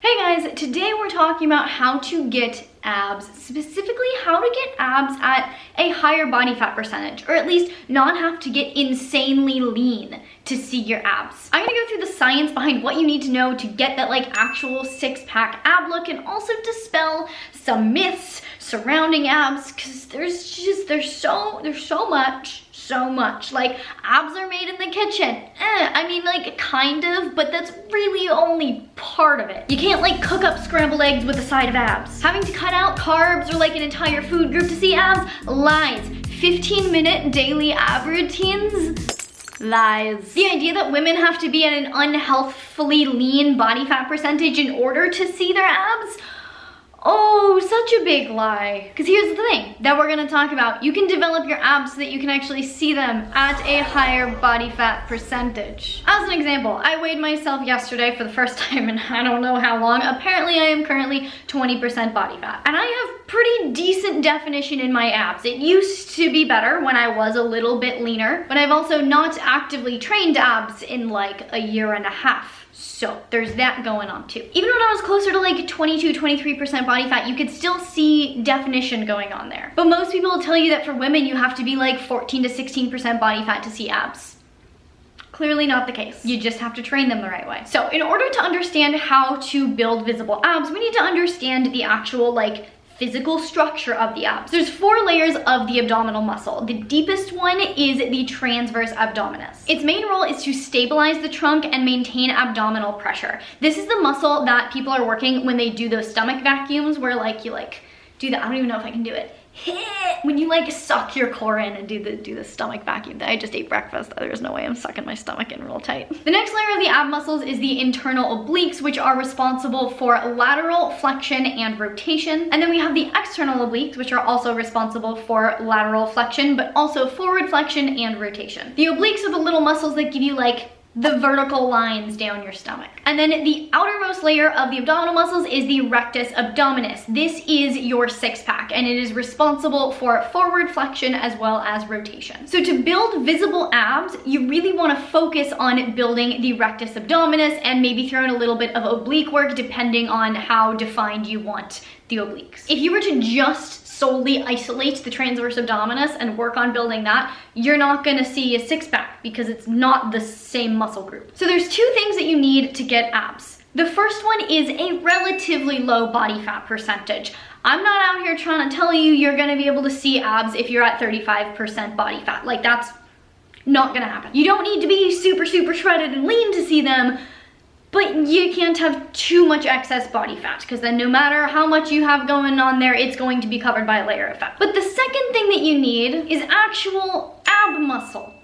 Hey guys, today we're talking about how to get abs, specifically how to get abs at a higher body fat percentage, or at least not have to get insanely lean to see your abs. I'm gonna go through the science behind what you need to know to get that actual six-pack ab look, and also dispel some myths surrounding abs, because there's so much. Like, abs are made in the kitchen. I mean, kind of, but that's really only part of it. You can't cook up scrambled eggs with a side of abs. Having to cut out carbs or an entire food group to see abs? Lies. 15-minute daily ab routines? Lies. The idea that women have to be at an unhealthfully lean body fat percentage in order to see their abs? Oh, such a big lie. Because here's the thing that we're gonna talk about. You can develop your abs so that you can actually see them at a higher body fat percentage. As an example, I weighed myself yesterday for the first time in I don't know how long. Apparently I am currently 20% body fat. And I have pretty decent definition in my abs. It used to be better when I was a little bit leaner, but I've also not actively trained abs in a year and a half. So there's that going on too. Even when I was closer to 22, 23% body fat, you could still see definition going on there. But most people will tell you that for women, you have to be 14 to 16% body fat to see abs. Clearly not the case. You just have to train them the right way. So in order to understand how to build visible abs, we need to understand the actual physical structure of the abs. There's 4 layers of the abdominal muscle. The deepest one is the transverse abdominis. Its main role is to stabilize the trunk and maintain abdominal pressure. This is the muscle that people are working when they do those stomach vacuums where you do that. I don't even know if I can do it. When you suck your core in and do the stomach vacuum. I just ate breakfast. There's no way I'm sucking my stomach in real tight. The next layer of the ab muscles is the internal obliques, which are responsible for lateral flexion and rotation. And then we have the external obliques, which are also responsible for lateral flexion, but also forward flexion and rotation. The obliques are the little muscles that give you the vertical lines down your stomach. And then the outermost layer of the abdominal muscles is the rectus abdominis. This is your six-pack, and it is responsible for forward flexion as well as rotation. So to build visible abs, you really want to focus on building the rectus abdominis and maybe throw in a little bit of oblique work depending on how defined you want the obliques. If you were to just solely isolate the transverse abdominis and work on building that, you're not gonna see a six-pack because it's not the same muscle group. So there's 2 things that you need to get abs. The first one is a relatively low body fat percentage. I'm not out here trying to tell you you're gonna be able to see abs if you're at 35% body fat. That's not gonna happen. You don't need to be super shredded and lean to see them, but you can't have too much excess body fat, because then no matter how much you have going on there, it's going to be covered by a layer of fat. But the second thing that you need is actual ab muscle.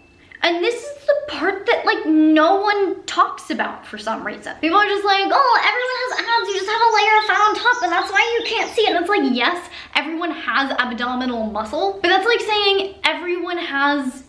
And this is the part that no one talks about for some reason. People are just oh, everyone has abs, you just have a layer of fat on top and that's why you can't see it. And it's yes, everyone has abdominal muscle, but that's like saying everyone has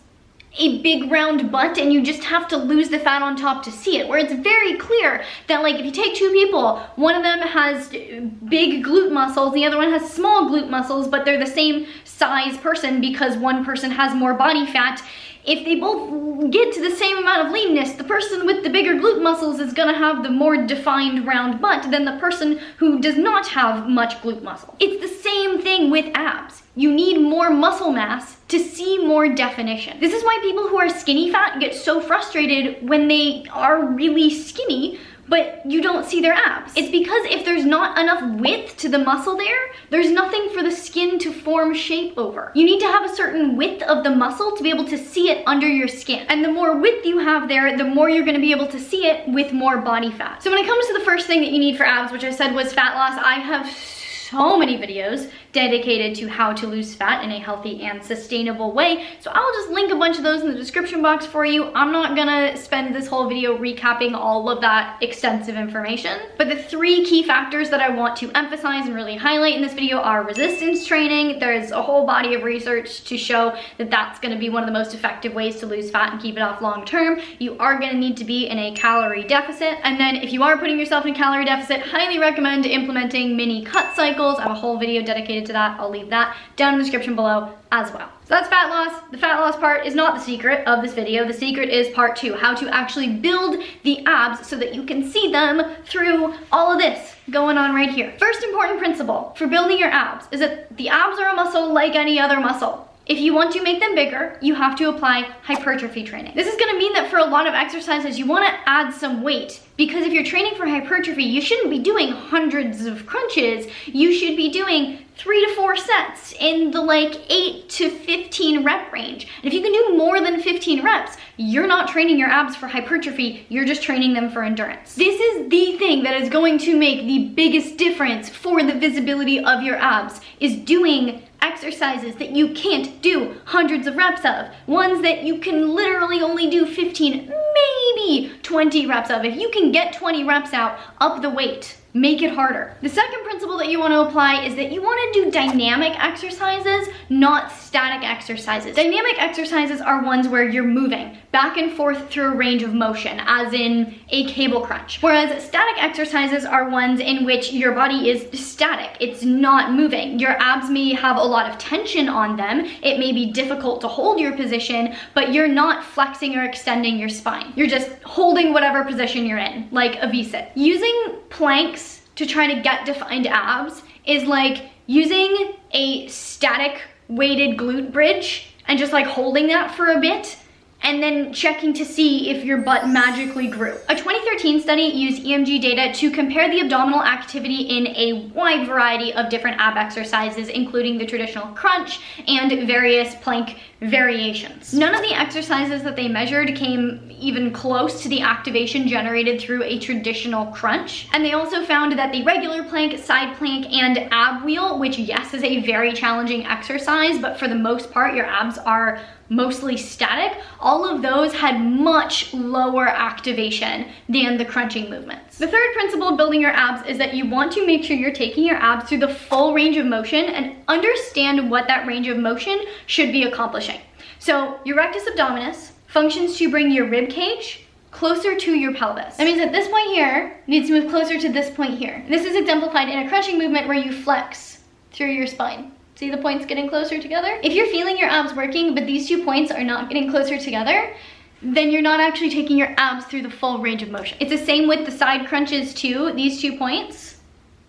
a big round butt and you just have to lose the fat on top to see it, where it's very clear that if you take 2 people, one of them has big glute muscles, the other one has small glute muscles, but they're the same size person because one person has more body fat. If they both get to the same amount of leanness, the person with the bigger glute muscles is gonna have the more defined round butt than the person who does not have much glute muscle. It's the same thing with abs. You need more muscle mass to see more definition. This is why people who are skinny fat get so frustrated when they are really skinny, but you don't see their abs. It's because if there's not enough width to the muscle there, there's nothing for the skin to form shape over. You need to have a certain width of the muscle to be able to see it under your skin. And the more width you have there, the more you're gonna be able to see it with more body fat. So when it comes to the first thing that you need for abs, which I said was fat loss, I have so many videos dedicated to how to lose fat in a healthy and sustainable way. So I'll just link a bunch of those in the description box for you. I'm not gonna spend this whole video recapping all of that extensive information, but the 3 key factors that I want to emphasize and really highlight in this video are resistance training. There's a whole body of research to show that that's gonna be one of the most effective ways to lose fat and keep it off long term. You are gonna need to be in a calorie deficit. And then if you are putting yourself in a calorie deficit, highly recommend implementing mini cut cycles. I have a whole video dedicated to that, I'll leave that down in the description below as well. So that's fat loss. The fat loss part is not the secret of this video. The secret is part 2, how to actually build the abs so that you can see them through all of this going on right here. First important principle for building your abs is that the abs are a muscle like any other muscle. If you want to make them bigger, you have to apply hypertrophy training. This is gonna mean that for a lot of exercises, you wanna add some weight, because if you're training for hypertrophy, you shouldn't be doing hundreds of crunches. You should be doing 3 to 4 sets in the like 8 to 15 rep range. And if you can do more than 15 reps, you're not training your abs for hypertrophy, you're just training them for endurance. This is the thing that is going to make the biggest difference for the visibility of your abs, is doing exercises that you can't do hundreds of reps of, ones that you can literally only do 15, maybe 20 reps of. If you can get 20 reps out, up the weight. Make it harder. The second principle that you want to apply is that you want to do dynamic exercises, not static exercises. Dynamic exercises are ones where you're moving back and forth through a range of motion, as in a cable crunch. Whereas static exercises are ones in which your body is static. It's not moving. Your abs may have a lot of tension on them. It may be difficult to hold your position, but you're not flexing or extending your spine. You're just holding whatever position you're in, like a V-sit. Using planks to try to get defined abs is like using a static weighted glute bridge and just like holding that for a bit and then checking to see if your butt magically grew. A 2013 study used EMG data to compare the abdominal activity in a wide variety of different ab exercises, including the traditional crunch and various plank variations. None of the exercises that they measured came even close to the activation generated through a traditional crunch. And they also found that the regular plank, side plank, and ab wheel, which yes is a very challenging exercise, but for the most part your abs are mostly static, all of those had much lower activation than the crunching movements. The third principle of building your abs is that you want to make sure you're taking your abs through the full range of motion and understand what that range of motion should be accomplishing. So your rectus abdominis functions to bring your rib cage closer to your pelvis. That means that this point here needs to move closer to this point here. This is exemplified in a crunching movement where you flex through your spine. See the points getting closer together? If you're feeling your abs working, but these 2 points are not getting closer together, then you're not actually taking your abs through the full range of motion. It's the same with the side crunches too. These 2 points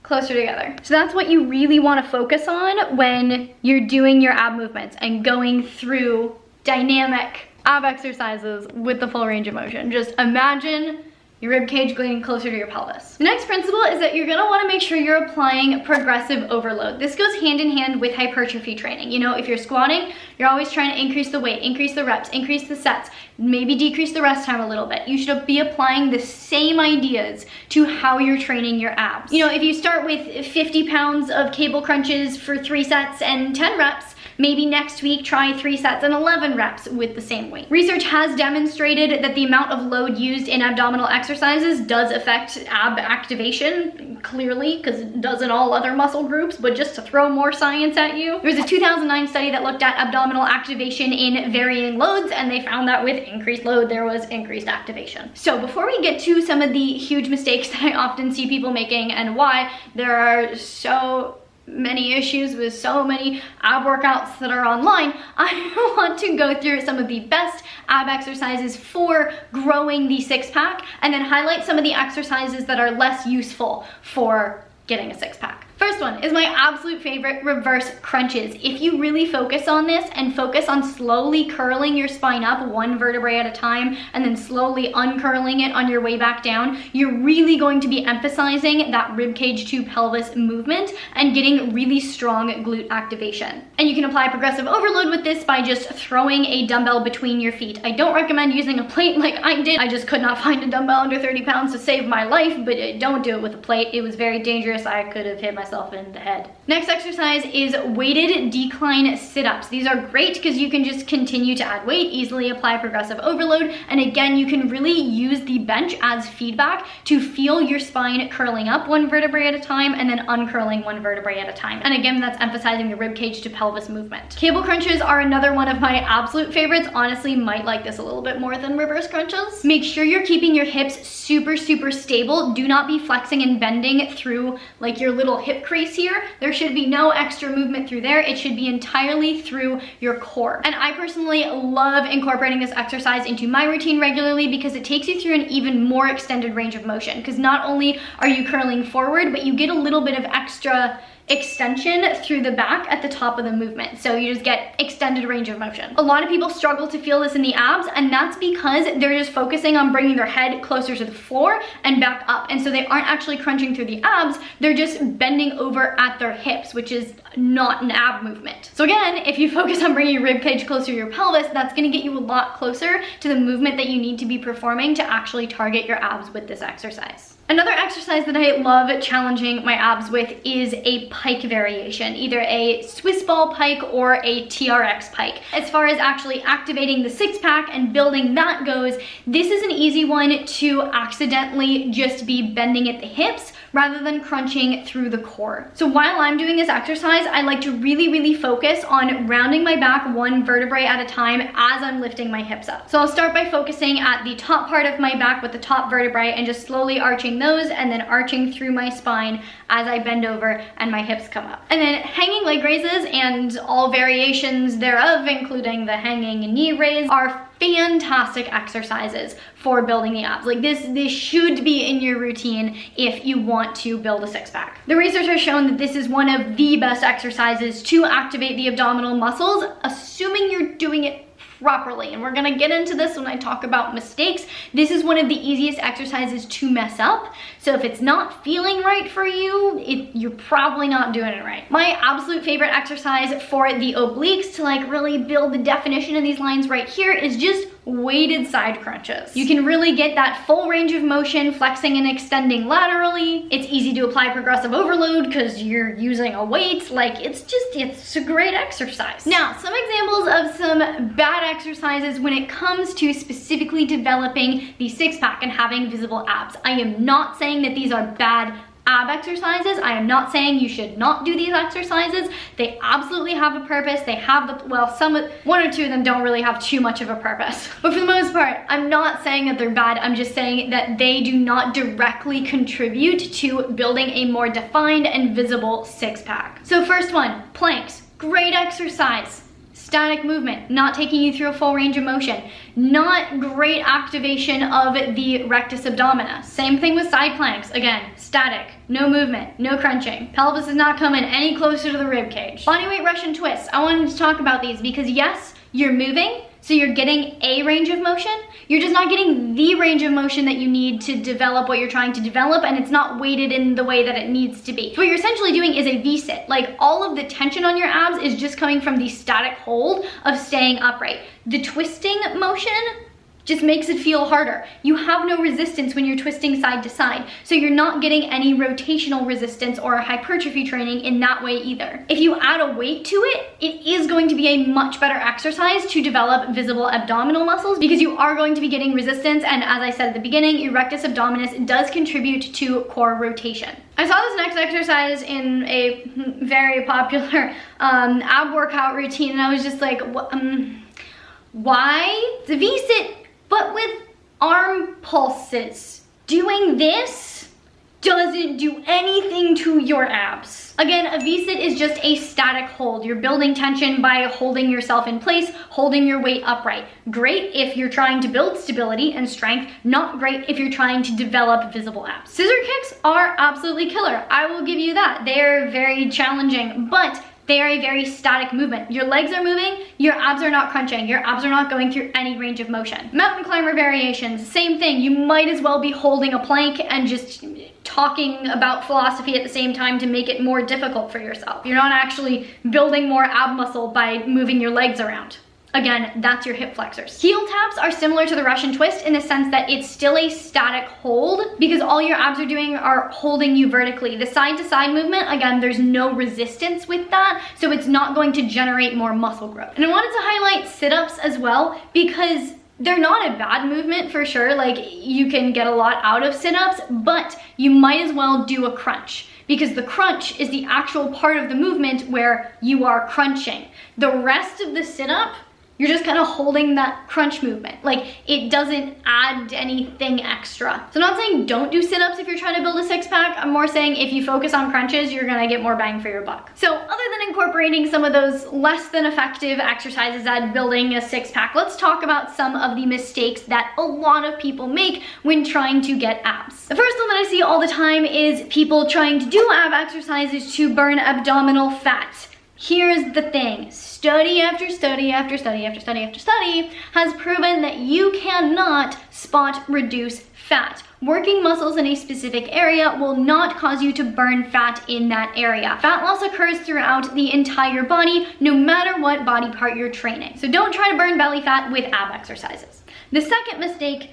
closer together. So that's what you really want to focus on when you're doing your ab movements and going through dynamic ab exercises with the full range of motion. Just imagine your rib cage getting closer to your pelvis. The next principle is that you're gonna wanna make sure you're applying progressive overload. This goes hand in hand with hypertrophy training. You know, if you're squatting, you're always trying to increase the weight, increase the reps, increase the sets, maybe decrease the rest time a little bit. You should be applying the same ideas to how you're training your abs. You know, if you start with 50 pounds of cable crunches for 3 sets and 10 reps, maybe next week try 3 sets and 11 reps with the same weight. Research has demonstrated that the amount of load used in abdominal exercises does affect ab activation, clearly, because it does in all other muscle groups, but just to throw more science at you. There was a 2009 study that looked at abdominal activation in varying loads, and they found that with increased load, there was increased activation. So before we get to some of the huge mistakes that I often see people making and why there are so many issues with so many ab workouts that are online, I want to go through some of the best ab exercises for growing the 6-pack and then highlight some of the exercises that are less useful for getting a 6-pack. First one is my absolute favorite, reverse crunches. If you really focus on this and focus on slowly curling your spine up 1 vertebrae at a time and then slowly uncurling it on your way back down, you're really going to be emphasizing that ribcage to pelvis movement and getting really strong glute activation. And you can apply progressive overload with this by just throwing a dumbbell between your feet. I don't recommend using a plate like I did. I just could not find a dumbbell under 30 pounds to save my life, but don't do it with a plate. It was very dangerous. I could have hit myself in the head. Next exercise is weighted decline sit-ups. These are great because you can just continue to add weight, easily apply progressive overload, and again, you can really use the bench as feedback to feel your spine curling up 1 vertebrae at a time and then uncurling 1 vertebrae at a time. And again, that's emphasizing the ribcage to pelvis movement. Cable crunches are another one of my absolute favorites. Honestly, might like this a little bit more than reverse crunches. Make sure you're keeping your hips super stable. Do not be flexing and bending through like your little hip hip crease here. There should be no extra movement through there. It should be entirely through your core. And I personally love incorporating this exercise into my routine regularly because it takes you through an even more extended range of motion, because not only are you curling forward, but you get a little bit of extra extension through the back at the top of the movement. So you just get extended range of motion. A lot of people struggle to feel this in the abs, and that's because they're just focusing on bringing their head closer to the floor and back up. And so they aren't actually crunching through the abs, they're just bending over at their hips, which is not an ab movement. So again, if you focus on bringing your rib cage closer to your pelvis, that's gonna get you a lot closer to the movement that you need to be performing to actually target your abs with this exercise. Another exercise that I love challenging my abs with is a pike variation, either a Swiss ball pike or a TRX pike. As far as actually activating the six pack and building that goes, this is an easy one to accidentally just be bending at the hips rather than crunching through the core. So while I'm doing this exercise, I like to really focus on rounding my back one vertebrae at a time as I'm lifting my hips up. So I'll start by focusing at the top part of my back with the top vertebrae and just slowly arching those and then arching through my spine as I bend over and my hips come up. And then hanging leg raises and all variations thereof, including the hanging knee raise, are fantastic exercises for building the abs. Like this should be in your routine if you want to build a six pack. The research has shown that this is one of the best exercises to activate the abdominal muscles, assuming you're doing it properly. And we're gonna get into this when I talk about mistakes. This is one of the easiest exercises to mess up. So if it's not feeling right for you, you're probably not doing it right. My absolute favorite exercise for the obliques to like really build the definition of these lines right here is just weighted side crunches. You can really get that full range of motion, flexing and extending laterally. It's easy to apply progressive overload because you're using a weight. Like it's a great exercise. Now, some examples of some bad exercises when it comes to specifically developing the six pack and having visible abs. I am not saying that these are bad ab exercises. I am not saying you should not do these exercises. They absolutely have a purpose. They have one or two of them don't really have too much of a purpose. But for the most part, I'm not saying that they're bad. I'm just saying that they do not directly contribute to building a more defined and visible six pack. So first one, planks. Great exercise. Static movement, not taking you through a full range of motion. Not great activation of the rectus abdominis. Same thing with side planks. Again, static, no movement, no crunching. Pelvis is not coming any closer to the rib cage. Bodyweight Russian twists. I wanted to talk about these because yes, you're moving, so you're getting a range of motion. You're just not getting the range of motion that you need to develop what you're trying to develop, and it's not weighted in the way that it needs to be. So what you're essentially doing is a V-sit. Like all of the tension on your abs is just coming from the static hold of staying upright. The twisting motion just makes it feel harder. You have no resistance when you're twisting side to side, so you're not getting any rotational resistance or hypertrophy training in that way either. If you add a weight to it, it is going to be a much better exercise to develop visible abdominal muscles because you are going to be getting resistance, and as I said at the beginning, your rectus abdominis does contribute to core rotation. I saw this next exercise in a very popular ab workout routine, and I was just like, why? It's a V-sit, but with arm pulses. Doing this doesn't do anything to your abs. Again, a V-sit is just a static hold. You're building tension by holding yourself in place, holding your weight upright. Great if you're trying to build stability and strength, not great if you're trying to develop visible abs. Scissor kicks are absolutely killer. I will give you that. They're very challenging, but they are a very static movement. Your legs are moving, your abs are not crunching, your abs are not going through any range of motion. Mountain climber variations, same thing. You might as well be holding a plank and just talking about philosophy at the same time to make it more difficult for yourself. You're not actually building more ab muscle by moving your legs around. Again, that's your hip flexors. Heel taps are similar to the Russian twist in the sense that it's still a static hold because all your abs are doing are holding you vertically. The side to side movement, again, there's no resistance with that, so it's not going to generate more muscle growth. And I wanted to highlight sit-ups as well because they're not a bad movement for sure. Like you can get a lot out of sit-ups, but you might as well do a crunch because the crunch is the actual part of the movement where you are crunching. The rest of the sit-up You're just kind of holding that crunch movement. Like, it doesn't add anything extra. So I'm not saying don't do sit-ups if you're trying to build a six-pack. I'm more saying if you focus on crunches, you're gonna get more bang for your buck. So other than incorporating some of those less than effective exercises at building a six-pack, let's talk about some of the mistakes that a lot of people make when trying to get abs. The first one that I see all the time is people trying to do ab exercises to burn abdominal fat. Here's the thing. Study after study after study after study after study has proven that you cannot spot reduce fat. Working muscles in a specific area will not cause you to burn fat in that area. Fat loss occurs throughout the entire body, no matter what body part you're training. So don't try to burn belly fat with ab exercises. The second mistake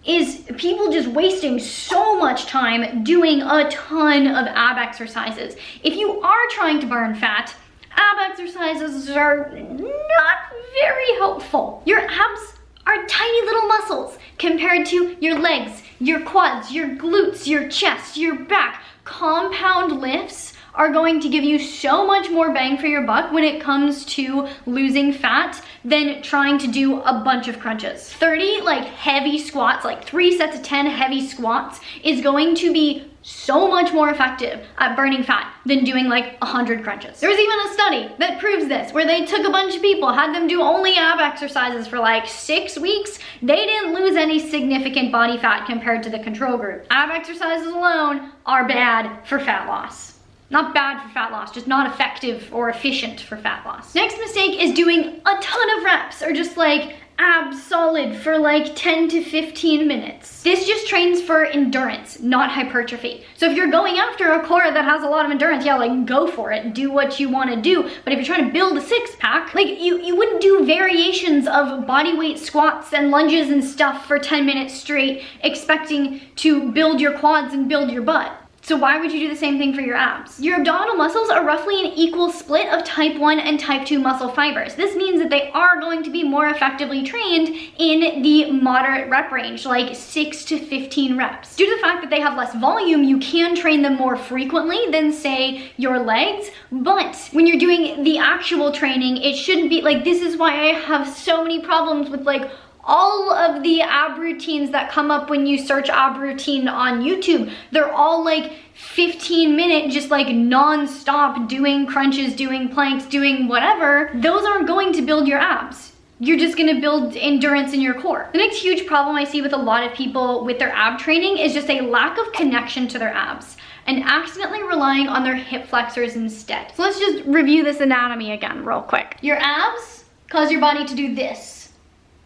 is people just wasting so much time doing a ton of ab exercises. If you are trying to burn fat, ab exercises are not very helpful. Your abs are tiny little muscles compared to your legs, your quads, your glutes, your chest, your back. Compound lifts are going to give you so much more bang for your buck when it comes to losing fat than trying to do a bunch of crunches. 30 like heavy squats, like 3 sets of 10 heavy squats is going to be so much more effective at burning fat than doing like 100 crunches. There's even a study that proves this, where they took a bunch of people, had them do only ab exercises for like 6 weeks. They didn't lose any significant body fat compared to the control group. Ab exercises alone are bad for fat loss. Not bad for fat loss, just not effective or efficient for fat loss. Next mistake is doing a ton of reps, or just like abs solid for like 10 to 15 minutes. This just trains for endurance, not hypertrophy. So if you're going after a core that has a lot of endurance, yeah, like go for it, do what you want to do. But if you're trying to build a six-pack, like you wouldn't do variations of body weight squats and lunges and stuff for 10 minutes straight, expecting to build your quads and build your butt. So why would you do the same thing for your abs? Your abdominal muscles are roughly an equal split of type 1 and type 2 muscle fibers. This means that they are going to be more effectively trained in the moderate rep range, like 6 to 15 reps. Due to the fact that they have less volume, you can train them more frequently than, say, your legs. But when you're doing the actual training, it shouldn't be like, this is why I have so many problems with like all of the ab routines that come up when you search ab routine on YouTube. They're all like 15-minute, just like non-stop doing crunches, doing planks, doing whatever. Those aren't going to build your abs. You're just gonna build endurance in your core. The next huge problem I see with a lot of people with their ab training is just a lack of connection to their abs and accidentally relying on their hip flexors instead. So let's just review this anatomy again real quick. Your abs cause your body to do this.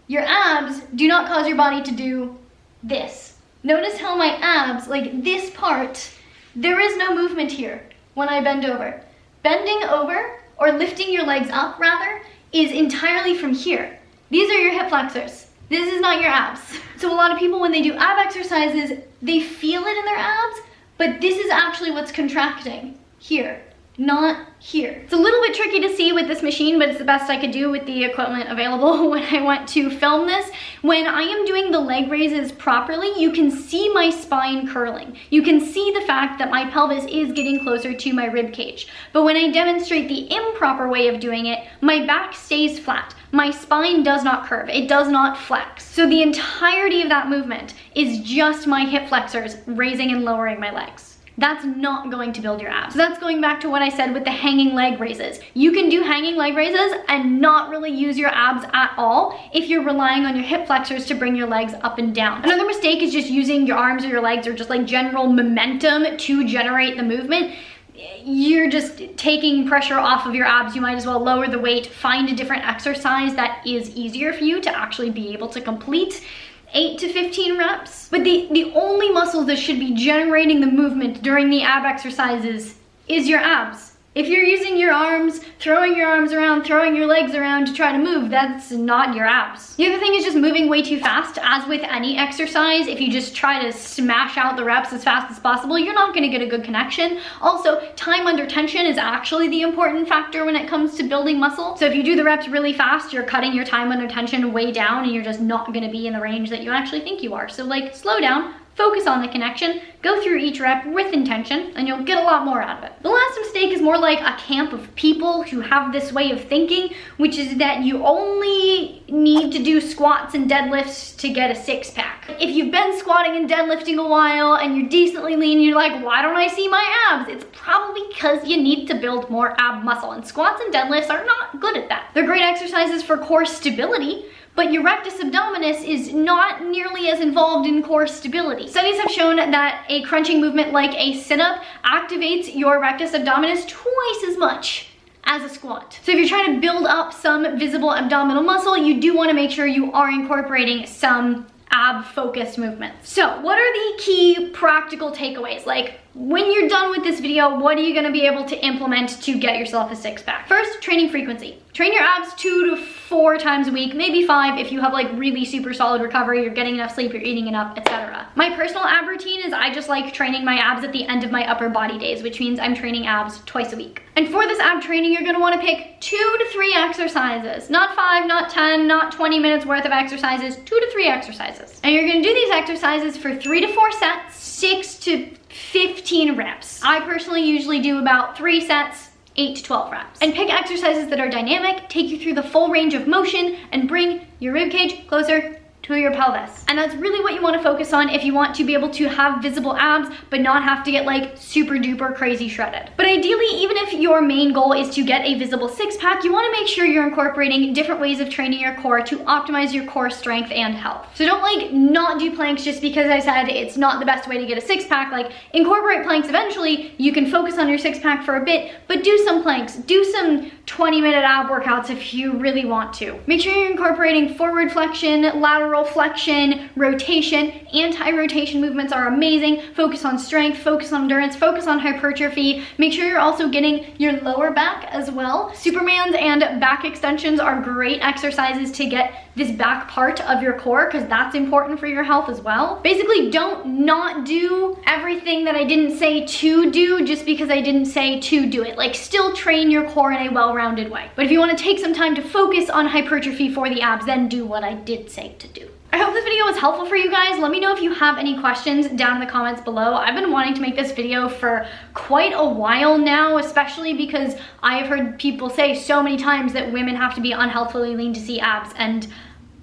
Your abs do not cause your body to do this. Notice how my abs, like this part, there is no movement here when I bend over. Bending over, or lifting your legs up rather, is entirely from here. These are your hip flexors. This is not your abs. So a lot of people, when they do ab exercises, they feel it in their abs, but this is actually what's contracting here, not here. It's a little bit tricky to see with this machine, but it's the best I could do with the equipment available when I went to film this. When I am doing the leg raises properly, you can see my spine curling. You can see the fact that my pelvis is getting closer to my rib cage. But when I demonstrate the improper way of doing it, my back stays flat. My spine does not curve, it does not flex. So the entirety of that movement is just my hip flexors raising and lowering my legs. That's not going to build your abs. So that's going back to what I said with the hanging leg raises. You can do hanging leg raises and not really use your abs at all if you're relying on your hip flexors to bring your legs up and down. Another mistake is just using your arms or your legs or just like general momentum to generate the movement. You're just taking pressure off of your abs. You might as well lower the weight, find a different exercise that is easier for you to actually be able to complete 8 to 15 reps. But the only muscle that should be generating the movement during the ab exercises is your abs. If you're using your arms, throwing your arms around, throwing your legs around to try to move, that's not your abs. The other thing is just moving way too fast. As with any exercise, if you just try to smash out the reps as fast as possible, you're not gonna get a good connection. Also, time under tension is actually the important factor when it comes to building muscle. So if you do the reps really fast, you're cutting your time under tension way down and you're just not gonna be in the range that you actually think you are. So like, slow down, Focus on the connection, go through each rep with intention, and you'll get a lot more out of it. The last mistake is more like a camp of people who have this way of thinking, which is that you only need to do squats and deadlifts to get a six-pack. If you've been squatting and deadlifting a while and you're decently lean, you're like, why don't I see my abs? It's probably because you need to build more ab muscle, and squats and deadlifts are not good at that. They're great exercises for core stability, but your rectus abdominis is not nearly as involved in core stability. Studies have shown that a crunching movement like a sit-up activates your rectus abdominis twice as much as a squat. So if you're trying to build up some visible abdominal muscle, you do want to make sure you are incorporating some ab-focused movements. So what are the key practical takeaways? Like, when you're done with this video, what are you going to be able to implement to get yourself a six-pack? First, training frequency. Train your abs 2 to 4 times a week, maybe 5 if you have like really super solid recovery, you're getting enough sleep, you're eating enough, etc. My personal ab routine is I just like training my abs at the end of my upper body days, which means I'm training abs twice a week. And for this ab training, you're going to want to pick 2 to 3 exercises. Not 5, not 10, not 20 minutes worth of exercises, 2 to 3 exercises. And you're going to do these exercises for 3 to 4 sets, 6 to 15 reps. I personally usually do about 3 sets, 8 to 12 reps. And pick exercises that are dynamic, take you through the full range of motion, and bring your rib cage closer to your pelvis. And that's really what you want to focus on if you want to be able to have visible abs but not have to get like super duper crazy shredded. But ideally, even if your main goal is to get a visible six-pack, you want to make sure you're incorporating different ways of training your core to optimize your core strength and health. So don't like not do planks just because I said it's not the best way to get a six-pack. Like, incorporate planks eventually. You can focus on your six-pack for a bit, but do some planks, do some 20-minute ab workouts if you really want to. Make sure you're incorporating forward flexion, lateral flexion, rotation. Anti-rotation movements are amazing. Focus on strength, focus on endurance, focus on hypertrophy. Make sure you're also getting your lower back as well. Supermans and back extensions are great exercises to get this back part of your core because that's important for your health as well. Basically, don't not do everything that I didn't say to do just because I didn't say to do it. Like, still train your core in a well-rounded way. But if you want to take some time to focus on hypertrophy for the abs, then do what I did say to do. I hope this video was helpful for you guys. Let me know if you have any questions down in the comments below. I've been wanting to make this video for quite a while now, especially because I have heard people say so many times that women have to be unhealthily lean to see abs, and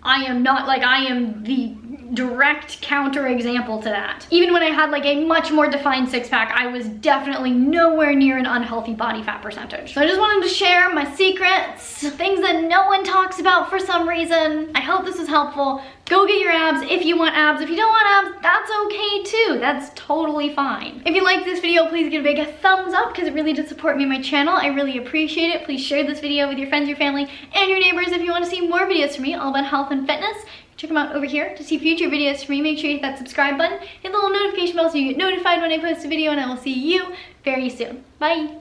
I am not. Like, I am the direct counter example to that. Even when I had like a much more defined six-pack, I was definitely nowhere near an unhealthy body fat percentage. So I just wanted to share my secrets, things that no one talks about for some reason. I hope this was helpful. Go get your abs if you want abs. If you don't want abs, that's okay too. That's totally fine. If you like this video, please give it a big thumbs up because it really does support me and my channel. I really appreciate it. Please share this video with your friends, your family, and your neighbors if you want to see more videos from me all about health and fitness. Check them out over here to see future videos from me. Make sure you hit that subscribe button, hit the little notification bell so you get notified when I post a video, and I will see you very soon. Bye.